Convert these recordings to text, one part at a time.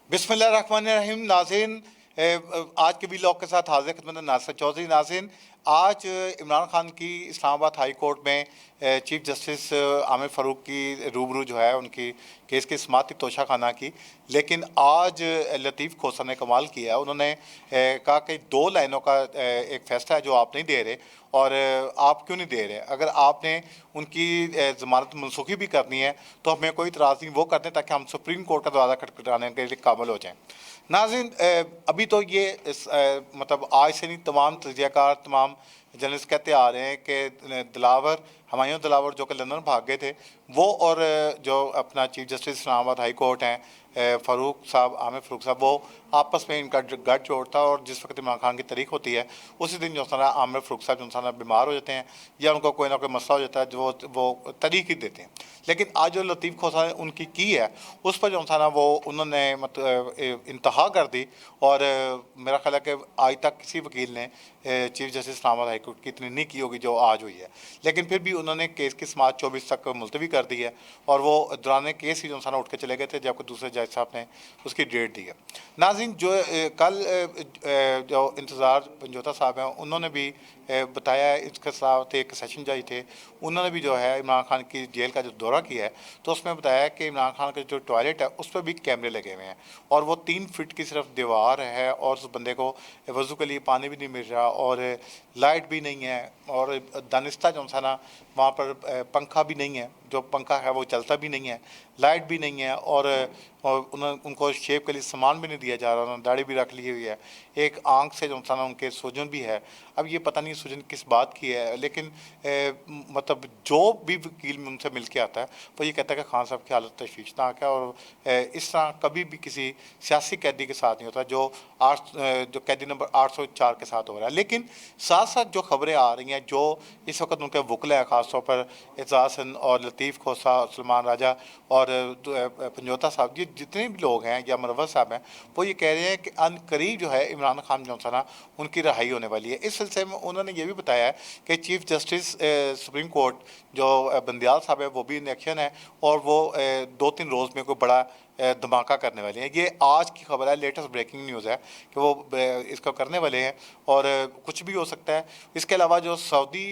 बिस्मिल्लाहिर्रहमानिर्रहीम। नाज़रीन, आज के व्लॉग के साथ हाजिर खिदमत नासिर चौधरी। नाज़रीन, आज इमरान खान की इस्लामाबाद हाई कोर्ट में चीफ जस्टिस आमिर फ़ारूक की रूबरू जो है उनकी केस की समाअत थी तोशाखाना की। लेकिन आज लतीफ़ खोसा ने कमाल किया है। उन्होंने कहा कि 2 लाइनों का एक फ़ैसला है जो आप नहीं दे रहे, और आप क्यों नहीं दे रहे। अगर आपने उनकी ज़मानत मनसूखी भी करनी है तो हमें कोई इतराज़ नहीं, वो कर दें ताकि हम सुप्रीम कोर्ट का दरवाज़ा खटखटाने के लिए काबिल हो जाएँ। नाज़रीन, अभी तो ये मतलब आज से नहीं, तमाम तजियाकार, तमाम जर्नलिस्ट कहते आ रहे हैं कि दिलावर, हुमायूं दिलावर जो कि लंदन भाग गए थे, वो और जो अपना chief justice Islamabad high court हैं फ़ारूक साहब, आमिर फ़ारूक साहब, वो आपस में इनका गठजोड़ था। और जिस वक्त इमरान खान की तारीख होती है उसी दिन जो सारा आमिर फ़ारूक साहब जो सारा बीमार हो जाते हैं या उनको कोई ना कोई मसला हो जाता है, जो वो तारीख ही देते हैं। लेकिन आज जो लतीफ़ खोसा ने उनकी की है उस पर जो सारा वो उन्होंने मतलब इंतहा कर दी। और मेरा ख्याल है कि आज तक किसी वकील ने chief justice Islamabad high court की इतनी नहीं की होगी जो आज हुई है। लेकिन फिर भी उन्होंने केस की समाअत 24 तक मुलतवी कर दी है, और वो दौरान केस ही जो सारा उठ के चले गए थे जबकि दूसरे जज साहब ने उसकी डेट दी है। नाज़रीन, जो कल जो इंतज़ार पंजोता साहब हैं उन्होंने भी बताया है, इसके साथ एक सेशन जज थे, उन्होंने भी जो है इमरान खान की जेल का जो दौरा किया है तो उसमें बताया कि इमरान खान का जो टॉयलेट है उस पर भी कैमरे लगे हुए हैं, और वो 3 फीट की सिर्फ दीवार है, और उस बंदे को वज़ू के लिए पानी भी नहीं मिल रहा, और लाइट भी नहीं है, और दानिस्ता जो सा ना वहाँ पर पंखा भी नहीं है, जो पंखा है वो चलता भी नहीं है, लाइट भी नहीं है, और उनको शेव के लिए सामान भी नहीं दिया जा रहा, उन्होंने दाढ़ी भी रख ली हुई है, एक आंख से जो सा ना उनके सूजन भी है। अब ये पता नहीं सूजन किस बात की है, लेकिन मतलब जो भी वकील उनसे मिल के आता है वो ये कहता है कि खान साहब की हालत तशवीशनाक है, और इस तरह कभी भी किसी सियासी कैदी के साथ नहीं होता जो जो कैदी नंबर 804 के साथ हो रहा है। लेकिन साथ साथ जो खबरें आ रही हैं, जो इस वक्त उनके वकला हैं, ख़ासतौर पर एजाज हसन और लतीफ़ खोसा, सलमान राजा और पंजोता साहब, ये जितने भी लोग हैं या मुनव्वर साहब हैं, वो ये कह रहे हैं कि अन करीब जो है इमरान खान जो है ना उनकी रहाई होने वाली है। इस सिलसिले में उन्होंने ये भी बताया है कि चीफ जस्टिस सुप्रीम कोर्ट जो बंदियाल साहब है वो भी इन एक्शन है, और वो 2-3 रोज़ में कोई बड़ा धमाका करने वाले हैं। ये आज की खबर है, लेटेस्ट ब्रेकिंग न्यूज़ है कि वो इसको करने वाले हैं, और कुछ भी हो सकता है। इसके अलावा जो सऊदी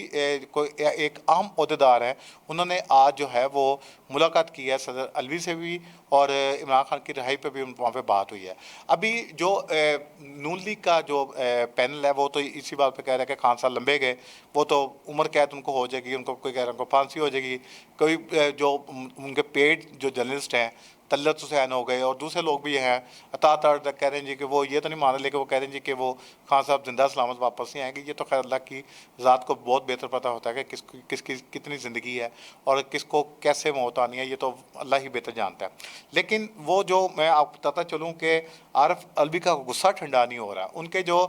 कोई एक अहम अहदेदार है, उन्होंने आज जो है वो मुलाकात की है सदर अलवी से भी, और इमरान खान की रिहाई पे भी वहाँ पे बात हुई है। अभी जो नून लीग का जो पैनल है वो तो इसी बात पे कह रहा है कि खान साहब लंबे गए, वो तो उम्र कैद उनको हो जाएगी, उनको कोई कह रहा है उनको फांसी हो जाएगी। कोई जो उनके पेड जो जर्नलिस्ट हैं तल्लत हुसैन हो गए, और दूसरे लोग भी हैं, अतात कह रहे हैं जी कि वो ये तो नहीं मान रहे, लेकिन वो कह रहे हैं जी कि वो खान साहब जिंदा सलामत वापस नहीं आएंगे। ये तो खैर अल्लाह की ज़ात को बहुत बेहतर पता होता है कि किसकी कितनी ज़िंदगी है और किसको कैसे मौत आनी है, ये तो अल्लाह ही बेहतर जानता है। लेकिन वो जो मैं आपको बताता चलूँ कि आरफ अलवी का गुस्सा ठंडा नहीं हो रहा। उनके जो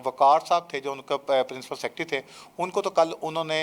वकार साहब थे, जो उनका प्रिंसिपल सेक्रेटरी थे, उनको तो कल उन्होंने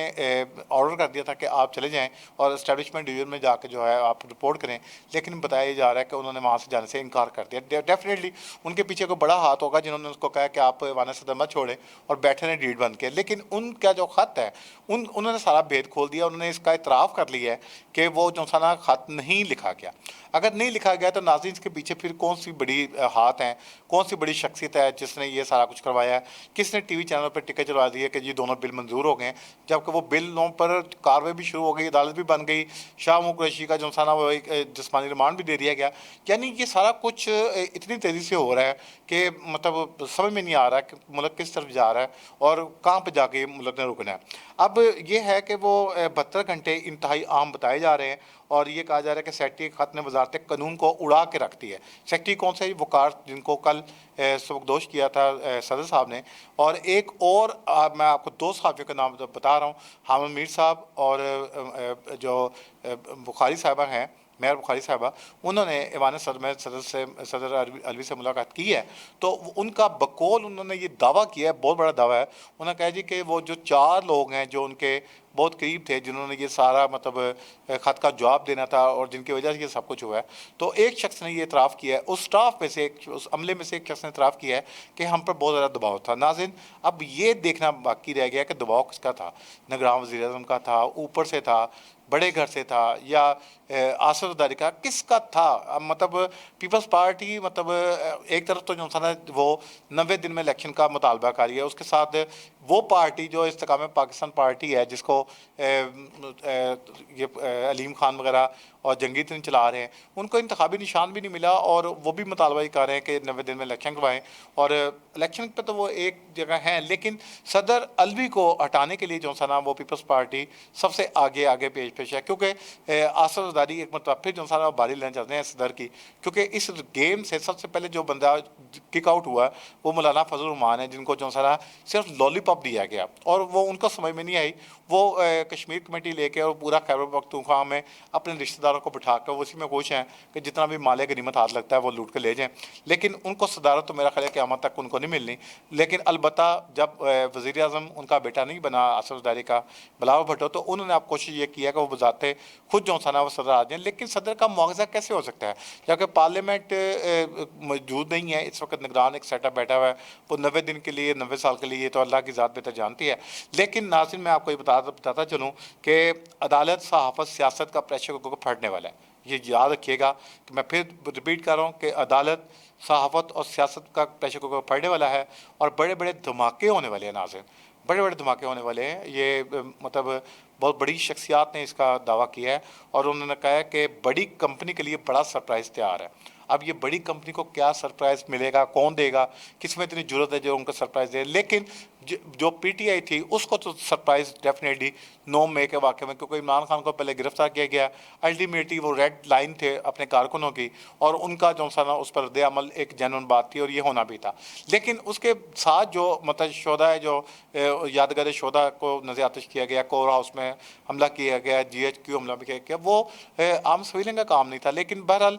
ऑर्डर कर दिया था कि आप चले जाएँ और इस्टेब्लिशमेंट डिवीज़न में जाकर जो है आप रिपोर्ट करें, लेकिन बताया जा रहा है कि उन्होंने वहाँ से जाने से इनकार कर दिया। डेफिनेटली उनके पीछे कोई बड़ा हाथ होगा जिन्होंने उसको कहा कि आप वाना सदर मत छोड़ें, और बैठे ने डीड बंद किया। लेकिन उनका जो ख़त है उन्होंने सारा भेद खोल दिया। उन्होंने इसका इतराफ़ कर लिया है कि वो जो सा ना ख़त नहीं लिखा गया। अगर नहीं लिखा गया तो नाज़रीन इसके पीछे फिर कौन सी बड़ी हाथ हैं, कौन सी बड़ी शख्सियत है जिसने ये सारा कुछ करवाया है, किसने टीवी चैनल पर टिके चलवा दिए कि ये दोनों बिल मंजूर हो गए, जबकि वो बिलों पर कार्रवाई भी शुरू हो गई, अदालत भी बन गई, शाह मुल्क कुरैशी का जो सा ना वो एक जिस्मानी रिमांड भी दे दिया गया। यानी ये सारा कुछ इतनी तेज़ी से हो रहा है कि मतलब समझ में नहीं आ रहा कि मुल्क किस तरफ जा रहा है और कहाँ पर जाके मुल्क ने रुकना है। अब ये है कि वो 72 घंटे इंतहाई आम बताए जा रहे हैं, और ये कहा जा रहा है कि सेक्रेटरी ख़त ने वजारत कानून को उड़ा के रख दी है। सेक्रेटरी कौन से वकार जिनको कल सबकदोश किया था सदर साहब ने, और एक और मैं आपको 2 सहाफ़ियों का नाम बता रहा हूँ, हामिद मीर साहब और जो बुखारी साहबा हैं, मेयर बुखारी साहबा, उन्होंने ईवान सदर में सदर अलवी से मुलाकात की है। तो उनका बकौल उन्होंने ये दावा किया है, बहुत बड़ा दावा है। उन्होंने कहा जी कि वो जो 4 लोग हैं जो उनके बहुत करीब थे, जिन्होंने ये सारा मतलब ख़त का जवाब देना था और जिनकी वजह से ये सब कुछ हुआ है, तो एक शख्स ने ये इतराफ़ किया है, उस स्टाफ में से एक, उस अमले में से एक शख्स ने इतराफ़ किया है कि हम पर बहुत ज़्यादा दबाव था। नाज़रीन, अब ये देखना बाकी रह गया कि दबाव किसका था। निगरान वज़ीर-ए-आज़म का था, ऊपर से था, بڑے گھر سے تھا یا آصف زرداری کا کس کا تھا؟ مطلب پیپلز پارٹی مطلب ایک طرف تو جو نا وہ 90 دن میں الیکشن کا مطالبہ کاری ہے، اس کے ساتھ وہ پارٹی جو استحکام پاکستان پارٹی ہے جس کو یہ علیم خان وغیرہ اور جنگی ترین چلا رہے ہیں، ان کو انتخابی نشان بھی نہیں ملا، اور وہ بھی مطالبہ ہی کر رہے ہیں کہ 90 دن میں الیکشن کروائیں. اور الیکشن پہ تو وہ ایک جگہ ہیں، لیکن صدر الوی کو ہٹانے کے لیے جو نا وہ پیپلز پارٹی سب سے آگے پیش ہے، کیونکہ آصف زرداری ایک مرتبہ پھر جو نا باری لینا چاہتے ہیں صدر کی، کیونکہ اس گیم سے سب سے پہلے جو بندہ کک آؤٹ ہوا وہ مولانا فضل الرحمان ہے، جن کو جو نا صرف لالی پاپ دیا گیا، اور وہ ان کو سمجھ میں نہیں آئی. وہ کشمیر کمیٹی لے کے اور پورا خیبر پختونخوا میں اپنے رشتہ داروں کو بٹھا کر اسی میں خوش ہیں کہ جتنا بھی مال غنیمت ہاتھ لگتا ہے وہ لوٹ کے لے جائیں. لیکن ان کو صدارت تو میرا خیال ہے کہ قیامت تک ان کو نہیں ملنی. لیکن البتہ جب وزیر اعظم ان کا بیٹا نہیں بنا آصف زرداری کا، بلاول بھٹو، تو انہوں نے اب کوشش یہ کی ہے کہ وہ بذات خود جو نا وہ صدر آ جائیں. لیکن صدر کا مواخذہ کیسے ہو سکتا ہے جبکہ پارلیمنٹ موجود نہیں ہے اس وقت؟ نگران ایک سیٹ اپ بیٹھا ہوا ہے، وہ 90 دن کے لیے 90 سال کے لیے، یہ تو اللہ کی ذات بہتر جانتی ہے. لیکن ناظرین میں آپ کو یہ بتاتا چلوں کہ عدالت، صحافت، سیاست کا پریشر کوکر پھٹنے والا ہے. یہ یاد رکھیے گا کہ میں پھر ریپیٹ کر رہا ہوں کہ عدالت، صحافت اور سیاست کا پریشر کوکر پھٹنے والا ہے، اور بڑے بڑے دھماکے ہونے والے ہیں ناظرین، بڑے بڑے دھماکے ہونے والے ہیں. یہ مطلب بہت بڑی شخصیات نے اس کا دعویٰ کیا ہے، اور انہوں نے کہا ہے کہ بڑی کمپنی کے لیے بڑا سرپرائز تیار ہے. اب یہ بڑی کمپنی کو کیا سرپرائز ملے گا، کون دے گا، کس میں اتنی ضرورت ہے جو ان کو سرپرائز دے. لیکن جو پی ٹی آئی تھی اس کو تو سرپرائز ڈیفینیٹلی 9 مئی کے واقعے میں، کیونکہ عمران خان کو پہلے گرفتار کیا گیا، الٹیمیٹلی وہ ریڈ لائن تھے اپنے کارکنوں کی، اور ان کا جو نا اس پر رد عمل ایک جینون بات تھی، اور یہ ہونا بھی تھا. لیکن اس کے ساتھ جو مطلب شہدا ہے، جو یادگار شہدا کو نظر آتش کیا گیا، کور ہاؤس میں حملہ کیا گیا، جی ایچ کیو حملہ بھی کیا گیا، وہ عام سویلین کا کام نہیں تھا. لیکن بہرحال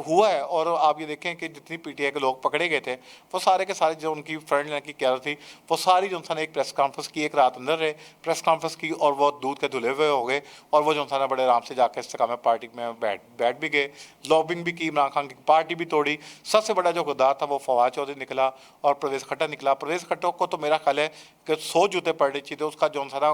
ہوا ہے. اور آپ یہ دیکھیں کہ جتنی پی ٹی آئی کے لوگ پکڑے گئے تھے وہ سارے کے سارے جو ان کی فرنٹ لائن کی قیادت تھی، وہ ساری جو نا ایک پریس کانفرنس کی، ایک رات اندر رہے، پریس کانفرنس کی، اور وہ دودھ کے دھلے ہوئے ہو گئے، اور وہ جو نا بڑے آرام سے جا کے استحکام پارٹی میں بیٹھ بھی گئے، لابنگ بھی کی، عمران خان کی پارٹی بھی توڑی. سب سے بڑا جو غدار تھا وہ فواد چودھری نکلا اور پرویز کھٹا نکلا. پرویز کھٹا کو تو میرا خیال ہے کہ 100 جوتے پڑنے چاہیے. اس کا جو نا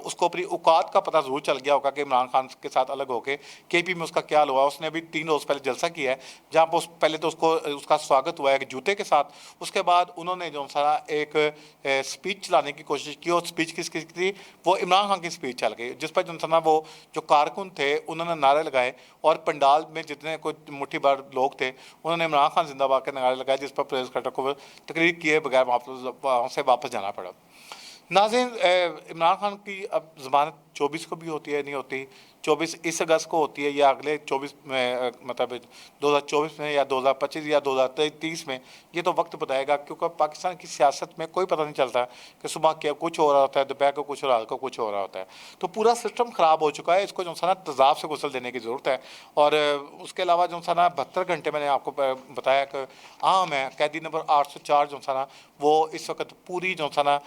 اس کو اپنی اوقات کا پتہ ضرور چل گیا ہوگا کہ عمران خان کے ساتھ الگ ہو کے کے پی میں اس کا کیا ہوا. اس نے ابھی 3 روز پہلے جلسہ کیا ہے جہاں پہ پہلے تو اس کا سواگت ہوا ہے کہ جوتے کے ساتھ. اس کے بعد انہوں نے جو نا ایک سپیچ چلانے کی کوشش کی، اور سپیچ کس کی تھی؟ وہ عمران خان کی سپیچ چل گئی، جس پر جو نا وہ جو کارکن تھے انہوں نے نعرے لگائے، اور پنڈال میں جتنے کوئی مٹھی بھر لوگ تھے انہوں نے عمران خان زندہ باد کے نعرے لگائے، جس پر پرویز کھٹا کو تقریر کیے بغیر وہاں سے واپس جانا پڑا. ناظرین، عمران خان کی اب ضمانت 24 کو بھی ہوتی ہے، نہیں ہوتی، 24 اس اگست کو ہوتی ہے، یا اگلے 24 میں مطلب 2024 میں، یا 2025 یا 2030 میں، یہ تو وقت بتائے گا. کیونکہ پاکستان کی سیاست میں کوئی پتہ نہیں چلتا کہ صبح کیا کچھ ہو رہا ہوتا ہے، دوپہر کو کچھ، رات کو کچھ ہو رہا ہوتا ہے. تو پورا سسٹم خراب ہو چکا ہے، اس کو جو نا تضاد سے غسل دینے کی ضرورت ہے. اور اس کے علاوہ جو نا 72 گھنٹے میں نے آپ کو بتایا کہ عام ہے، قیدی نمبر 804 جو نا وہ اس وقت پوری جو نا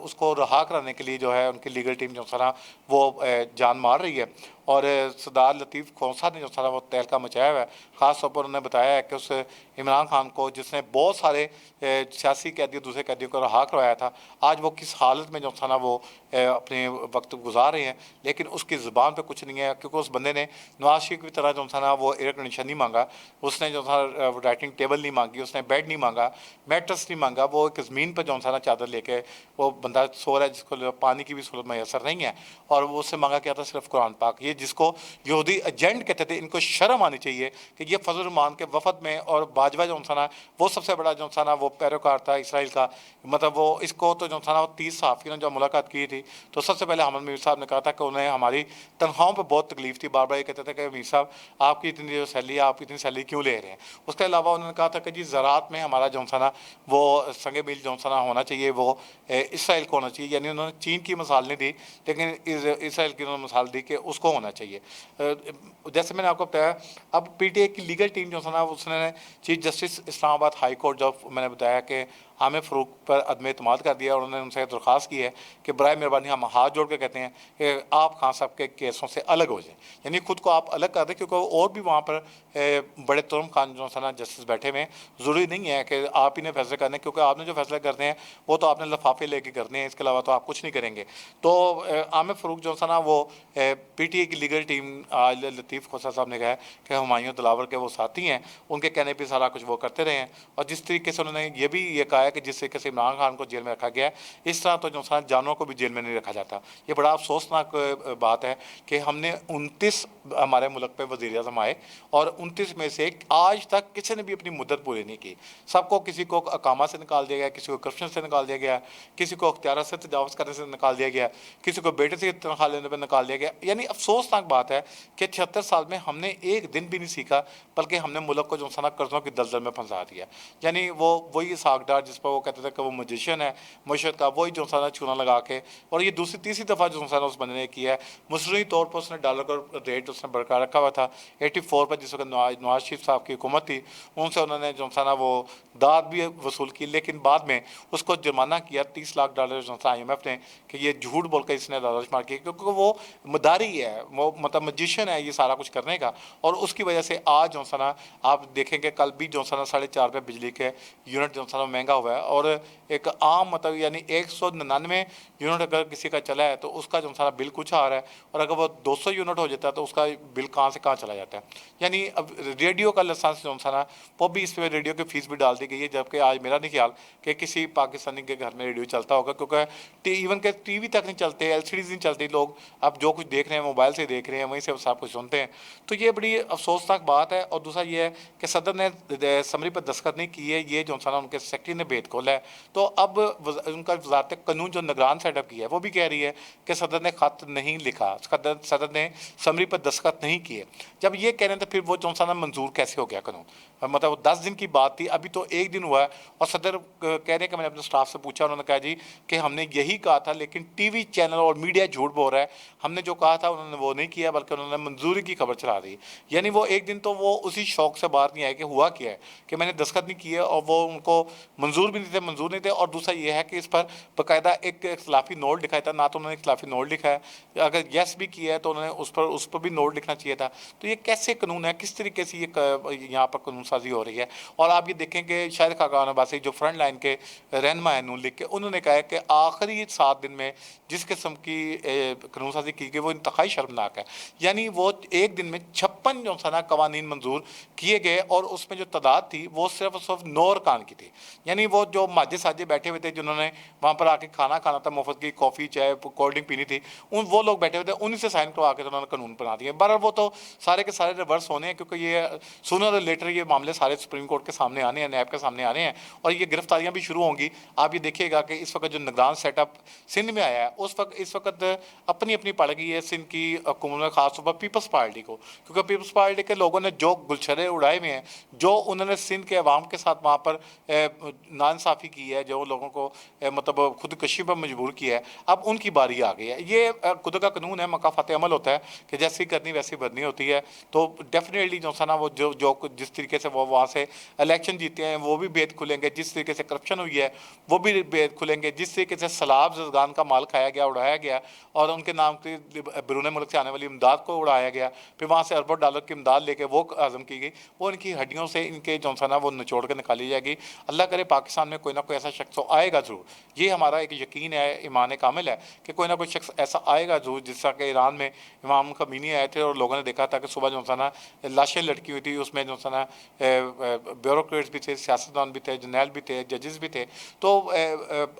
اس کو رہا کرانے کے لیے جو ہے ان کی لیگل ٹیم جو نا وہ جان مار رہی ہے. اور سردار لطیف کھوسہ نے جو نا وہ تہلکہ مچایا ہوا ہے. خاص طور پر انہوں نے بتایا ہے کہ اس عمران خان کو، جس نے بہت سارے سیاسی قیدیوں، دوسرے قیدیوں کو رہا کروایا تھا، آج وہ کس حالت میں جو نا وہ اپنے وقت گزار رہے ہیں. لیکن اس کی زبان پہ کچھ نہیں ہے، کیونکہ اس بندے نے نواز شریف کی طرح جو نا وہ ایئر کنڈیشن نہیں مانگا، اس نے جو نا رائٹنگ ٹیبل نہیں مانگی، اس نے بیڈ نہیں مانگا، میٹرس نہیں مانگا. وہ ایک زمین پہ جو نا چادر لے کے وہ بندہ سو رہا ہے، جس کو پانی کی بھی سہولت میسر نہیں ہے، اور وہ اس سے مانگا کیا تھا؟ صرف قرآن پاک. یہ جس کو یہودی ایجنٹ کہتے تھے، ان کو شرم آنی چاہیے کہ یہ فضل الرحمان کے وفد میں، اور باجوہ جو نا وہ سب سے بڑا جو نا وہ پیروکار تھا اسرائیل کا. مطلب وہ اس کو تو جو نا 30 صحافیوں نے جو ملاقات کی تھی، تو سب سے پہلے حامد میر صاحب نے کہا تھا کہ انہیں ہماری تنخواہوں پہ بہت تکلیف تھی. بار بار یہ کہتے تھے کہ میر صاحب آپ کی اتنی جو سیلری ہے، آپ اتنی سیلری کیوں لے رہے ہیں؟ اس کے علاوہ انہوں نے کہا تھا کہ جی زراعت میں ہمارا جو نا وہ سنگ میل جو نا ہونا چاہیے، وہ اسرائیل کو ہونا چاہیے. یعنی انہوں نے چین کی مثال نہیں دی، لیکن اسرائیل کی انہوں نے مثال دی کہ اس کو ہونا چاہیے. جیسے میں نے آپ کو بتایا، اب پی ٹی آئی کی لیگل ٹیم جو نا اس نے چیف جسٹس اسلام آباد ہائی کورٹ، جو میں نے بتایا کہ आमिर फ़ारूक पर अदम एतमाद कर दिया और उन्होंने उनसे दरख्वास्त की है कि बराए मेहरबानी हम हाथ जोड़ के कहते हैं कि आप खान साहब के केसों से अलग हो जाएं, यानी खुद को आप अलग कर दें, क्योंकि और भी वहाँ पर बड़े तुरम खान जो है ना जस्टिस बैठे हुए हैं। ज़रूरी नहीं है कि आप ही ने फैसले करने, क्योंकि आपने जो फैसले करते हैं वो तो आपने लिफाफे लेके करने हैं, इसके अलावा तो आप कुछ नहीं करेंगे। तो आमिर फ़ारूक जो है ना वो PTI की लीगल टीम, आज लतीफ़ खोसा साहब ने कहा है कि हुमायूं दिलावर के वो साथी हैं, उनके कहने पर सारा कुछ वो करते रहे हैं। और जिस तरीके से उन्होंने ये भी ये कहा है कि जिस तरीके से इमरान खान को जेल में रखा गया है, इस तरह तो जो है जानवरों को भी जेल में नहीं रखा जाता। ये बड़ा अफसोसनाक बात है कि हमने 29 हमारे मुल्क पे वज़ीर आज़म आए और 29 में से आज तक किसी ने भी अपनी मुद्दत पूरी नहीं की। सबको, किसी को अकामा से निकाल दिया गया, किसी को करप्शन से निकाल दिया गया, किसी को अख्तियार से तजावज़ करने से निकाल दिया गया, किसी को बेटे से तनख्वाह लेने पर निकाल दिया गया। यानी अफसोसनाक बात है कि 76 साल में हमने एक दिन भी नहीं सीखा, बल्कि हमने मुल्क को जो है ना कर्ज़ों की दलदल में फंसा दिया। यानी वो वही सागडार जिस पर वो कहते थे कि वो मजिशियन है मुर्शद का, वही जो है ना चूना लगा के, और ये दूसरी तीसरी दफ़ा जो है ना उस बंदे ने किया है। मसरूई तौर पर उसने डॉलर का रेट उसने बरकरार रखा हुआ था 84 पर, जिस वक्त नवाज शरीफ साहब की हुकूमत थी, उनसे उन्होंने जो है ना वो दाद भी वसूल की, लेकिन बाद में उसको जुर्माना किया $30 लाख जो है IMF ने, कि ये झूठ बोल कर इसने लालच मार की, क्योंकि वो मदारी है, वो मतलब मजिशियन है ये सारा कुछ करने का। और उसकी वजह से आज जो है ना आप देखेंगे कल भी जो है ना 4.5 रुपये बिजली के यूनिट जो है ना महंगा हुआ है। और एक आम मतलब यानी 199 यूनिट अगर किसी का चला है तो उसका जो है ना बिल कुछ आ रहा है, और अगर वो 200 यूनिट हो जाता है तो उसका बिल कहाँ से कहाँ चला जाता है। यानी अब रेडियो का लाइसेंस जो है ना वो भी, इस पर रेडियो की फ़ीस भी डाल दी गई है, जबकि आज मेरा नहीं ख्याल कि किसी पाकिस्तानी के घर में रेडियो चलता होगा, क्योंकि इवन के TV तक नहीं चलते, LCDs नहीं चलती, लोग अब जो कुछ देख रहे हैं मोबाइल से देख रहे हैं, वहीं से सब कुछ सुनते हैं। तो ये बड़ी अफसोसनाक बात है। और दूसरा ये है कि सदर ने समरी पर दस्तखत नहीं की है, ये जो है ना उनके सेक्रेटरी ने भेद खोला है। तो अब उनका वज़ारत कानून जो निगरान सेटअप किया है वो भी कह रही है कि सदर ने ख़त नहीं लिखा, सदर ने समरी पर दस्तखत नहीं किए। जब ये कह रहे हैं तो फिर वो जो है ना मंजूर कैसे हो गया कानून? मतलब 10 दिन की बात थी, अभी तो एक दिन हुआ है। और सदर कह रहे हैं कि मैंने अपने स्टाफ से पूछा, उन्होंने कहा जी कि हमने यही कहा था, लेकिन TV चैनल और मीडिया झूठ बोल रहा है, हमने जो कहा था उन्होंने वो नहीं किया, बल्कि उन्होंने मंजूरी की खबर चला दी। यानी वो एक दिन तो वो उसी शौक से बाहर नहीं आए कि हुआ क्या है, कि मैंने दस्तखत नहीं किए, और वो उनको मंजूर भी नहीं थे, मंजूर नहीं थे। और दूसरा ये है कि इस पर बाकायदा एक इख्तिलाफी नोट लिखा था, ना तो उन्होंने इख्तिलाफी नोट लिखा है, अगर यस भी किया है तो उन्होंने उस पर भी नोट लिखना चाहिए था। तो ये कैसे कानून है, किस तरीके से ये यहाँ पर कानून साजी हो रही है। और आप ये देखें कि शाहिद खाकान अब्बासी जो फ्रंट लाइन के रहनुमा है नून लीग के, उन्होंने कहा है कि आखिरी 7 दिन में जिस किस्म की कानून साजी की गई वो इंतहाई शर्मनाक है। यानी वो एक दिन में 56 जो है ना कवानीन मंजूर किए गए, और उसमें जो तादाद थी वो सिर्फ और सिर्फ 9 अरकान की थी। यानी वो जो माजे साजे बैठे हुए थे, जिन्होंने वहाँ पर आके खाना खाना था, मुफ्त की कॉफ़ी चाय कोल्ड ड्रिंक पीनी थी, वो लोग बैठे हुए थे, उन्हीं से साइन करवा के उन्होंने कानून बना दिए। बहरहाल वो तो सारे के सारे रिवर्स होने हैं, क्योंकि ये सूनर और लेटर ये मामले सारे सुप्रीम कोर्ट के सामने आने हैं, नैब के सामने आने हैं, और ये गिरफ्तारियाँ भी शुरू होंगी। आप ये देखिएगा कि इस वक्त जो निगरान सेटअप सिंध में आया है, इस वक्त अपनी अपनी पड़ गई है सिंध की हुकूमत में, खासतौर पर पीपल्स पार्टी को, क्योंकि पीपल्स पार्टी के लोगों ने जो गुलछरे उड़ाए हुए हैं, जो उन्होंने सिंध के अवाम के साथ वहाँ पर नाइंसाफ़ी की है, जो लोगों को मतलब खुदकशी पर मजबूर किया है, अब उनकी बारी आ गई है। ये खुद का कानून है, मका फतेह अमल होता है कि जैसी करनी वैसी भरनी होती है। तो डेफिनेटली जो है ना वो जो जिस तरीके से वो वहाँ से इलेक्शन जीते हैं वो भी भेद खुलेंगे, जिस तरीके से करप्शन हुई है वो भी भेद खुलेंगे, जिस तरीके से सलाब जजगान का माल खाया गया, उड़ाया गया, और उनके नाम की बैरून मुल्क से आने वाली इमदाद को उड़ाया गया, फिर वहाँ से अरबों डॉलर की इमदाद लेके वो हज़म की गई, वो इनकी हड्डियों से इनके जो है ना वो निचोड़ कर निकाली जाएगी। अल्लाह करे पाकिस्तान में कोई ना कोई ऐसा शख्स तो आएगा ज़रूर, ये हमारा एक यकीन है, ईमान कामिल है कि कोई ना कोई शख्स ऐसा आएगा ज़रूर। जिस तरह के ईरान में इमाम ख़मीनी आए थे और लोगों ने देखा था कि सुबह जो है ना लाशें लटकी हुई थी, उसमें जो है ना ब्यूरोक्रेट्स भी थे, सियासतदान भी थे, जर्नैल भी थे, जजेस भी थे। तो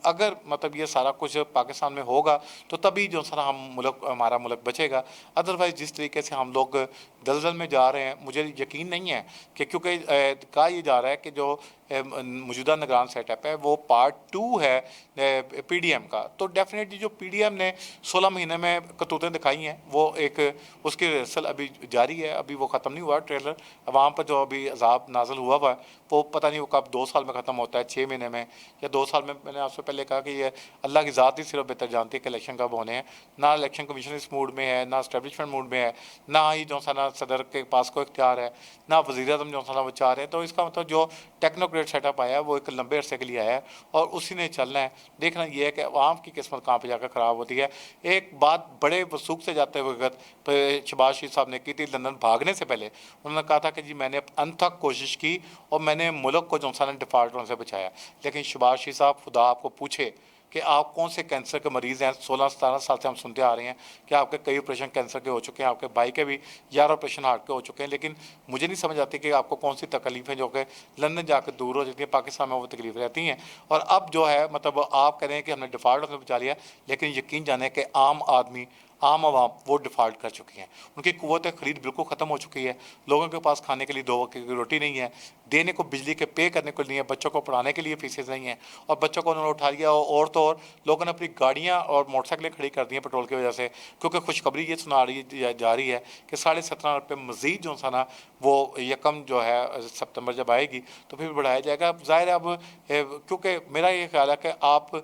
अगर मतलब ये सारा कुछ पाकिस्तान में होगा तो तभी जो है ना हमारा मुल्क बचेगा। अदरवाइज़ जिस तरीके से हम लोग दलदल में जा रहे हैं, मुझे यकीन नहीं है कि, क्योंकि कहा यह जा रहा है कि जो मौजूदा निगरान सेटअप है वो पार्ट 2 है PDM का। तो डेफिनेटली जो PDM ने 16 महीने में करतूतें दिखाई हैं, वो एक उसकी रिहर्सल अभी जारी है, अभी वो ख़त्म नहीं हुआ ट्रेलर। वहाँ पर जो अभी अजाब नाजल हुआ है वो पता नहीं वो कब 2 साल में ख़त्म होता है, 6 महीने में या 2 साल में। मैंने आपसे पहले कहा कि ये अल्लाह की ज़ात ही सिर्फ बेहतर जानती है कि इलेक्शन कब होने हैं। ना इलेक्शन कमीशन इस मूड में है, ना इस्टेब्लिशमेंट मूड में है, ना ही जो है ना सदर के पास कोई इख्तियार है, ना वज़ीर आज़म जो है ना वो चाह रहे हैं। तो इसका मतलब जो टेक्नोक्रेट کارپوریٹ سیٹ اپ آیا ہے وہ ایک لمبے عرصے کے لیے آیا ہے اور اسی نے چلنا ہے. دیکھنا یہ ہے کہ عوام کی قسمت کہاں پہ جا کر خراب ہوتی ہے. ایک بات بڑے وثوق سے جاتے وقت شہباز شریف صاحب نے کی تھی لندن بھاگنے سے پہلے. انہوں نے کہا تھا کہ جی میں نے انت تک کوشش کی اور میں نے ملک کو جو سا ڈیفالٹ ہونے سے بچایا. لیکن شہباز شریف صاحب خدا آپ کو پوچھے کہ آپ کون سے کینسر کے مریض ہیں. 16-17 سال سے ہم سنتے آ رہے ہیں کہ آپ کے کئی آپریشن کینسر کے ہو چکے ہیں, آپ کے بھائی کے بھی 11 آپریشن ہارٹ کے ہو چکے ہیں. لیکن مجھے نہیں سمجھ آتی کہ آپ کو کون سی تکلیفیں جو کہ لندن جا کے دور ہو جاتی ہیں, پاکستان میں وہ تکلیفیں رہتی ہیں. اور اب جو ہے مطلب آپ کہہ رہے ہیں کہ ہم نے ڈیفالٹ ہونے بچا لیا, لیکن یقین جانے کہ عام آدمی عام عوام وہ ڈیفالٹ کر چکی ہیں. ان کی قوت خرید بالکل ختم ہو چکی ہے. لوگوں کے پاس کھانے کے لیے 2 وقت کی روٹی نہیں ہے, دینے کو بجلی کے پے کرنے کو نہیں ہے, بچوں کو پڑھانے کے لیے فیسز نہیں ہیں, اور بچوں کو انہوں نے اٹھا لیا. اور تو اور لوگوں نے اپنی گاڑیاں اور موٹر سائیکلیں کھڑی کر دی ہیں پیٹرول کی وجہ سے, کیونکہ خوشخبری یہ سنا رہی جا رہی ہے کہ 17.5 روپے مزید جو سا نا وہ یکم جو ہے سپتمبر جب آئے گی تو پھر بڑھایا جائے گا. ظاہر ہے اب کیونکہ میرا یہ خیال ہے کہ آپ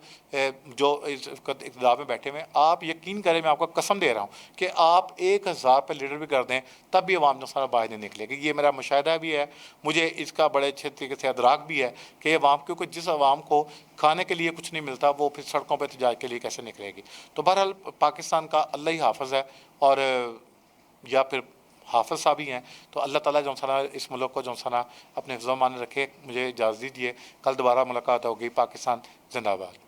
جو اقتدار میں بیٹھے ہوئے ہیں, آپ یقین کریں میں آپ کو قسم دے رہا ہوں کہ آپ 1000 پہ لیڈر بھی کر دیں تب بھی عوام جو سارا باہر نہیں نکلے گی. یہ میرا مشاہدہ بھی ہے, مجھے اس کا بڑے اچھے طریقے سے ادراک بھی ہے کہ یہ عوام, کیونکہ جس عوام کو کھانے کے لیے کچھ نہیں ملتا وہ پھر سڑکوں پہ احتجاج کے لیے کیسے نکلے گی. تو بہرحال پاکستان کا اللہ ہی حافظ ہے, اور یا پھر حافظ صاحب ہی ہیں. تو اللہ تعالیٰ جو سنا اس ملک کو جو سنا اپنے حفظ و امان میں رکھے. مجھے اجازت دیجیے, کل دوبارہ ملاقات ہوگی. پاکستان زندہ باد.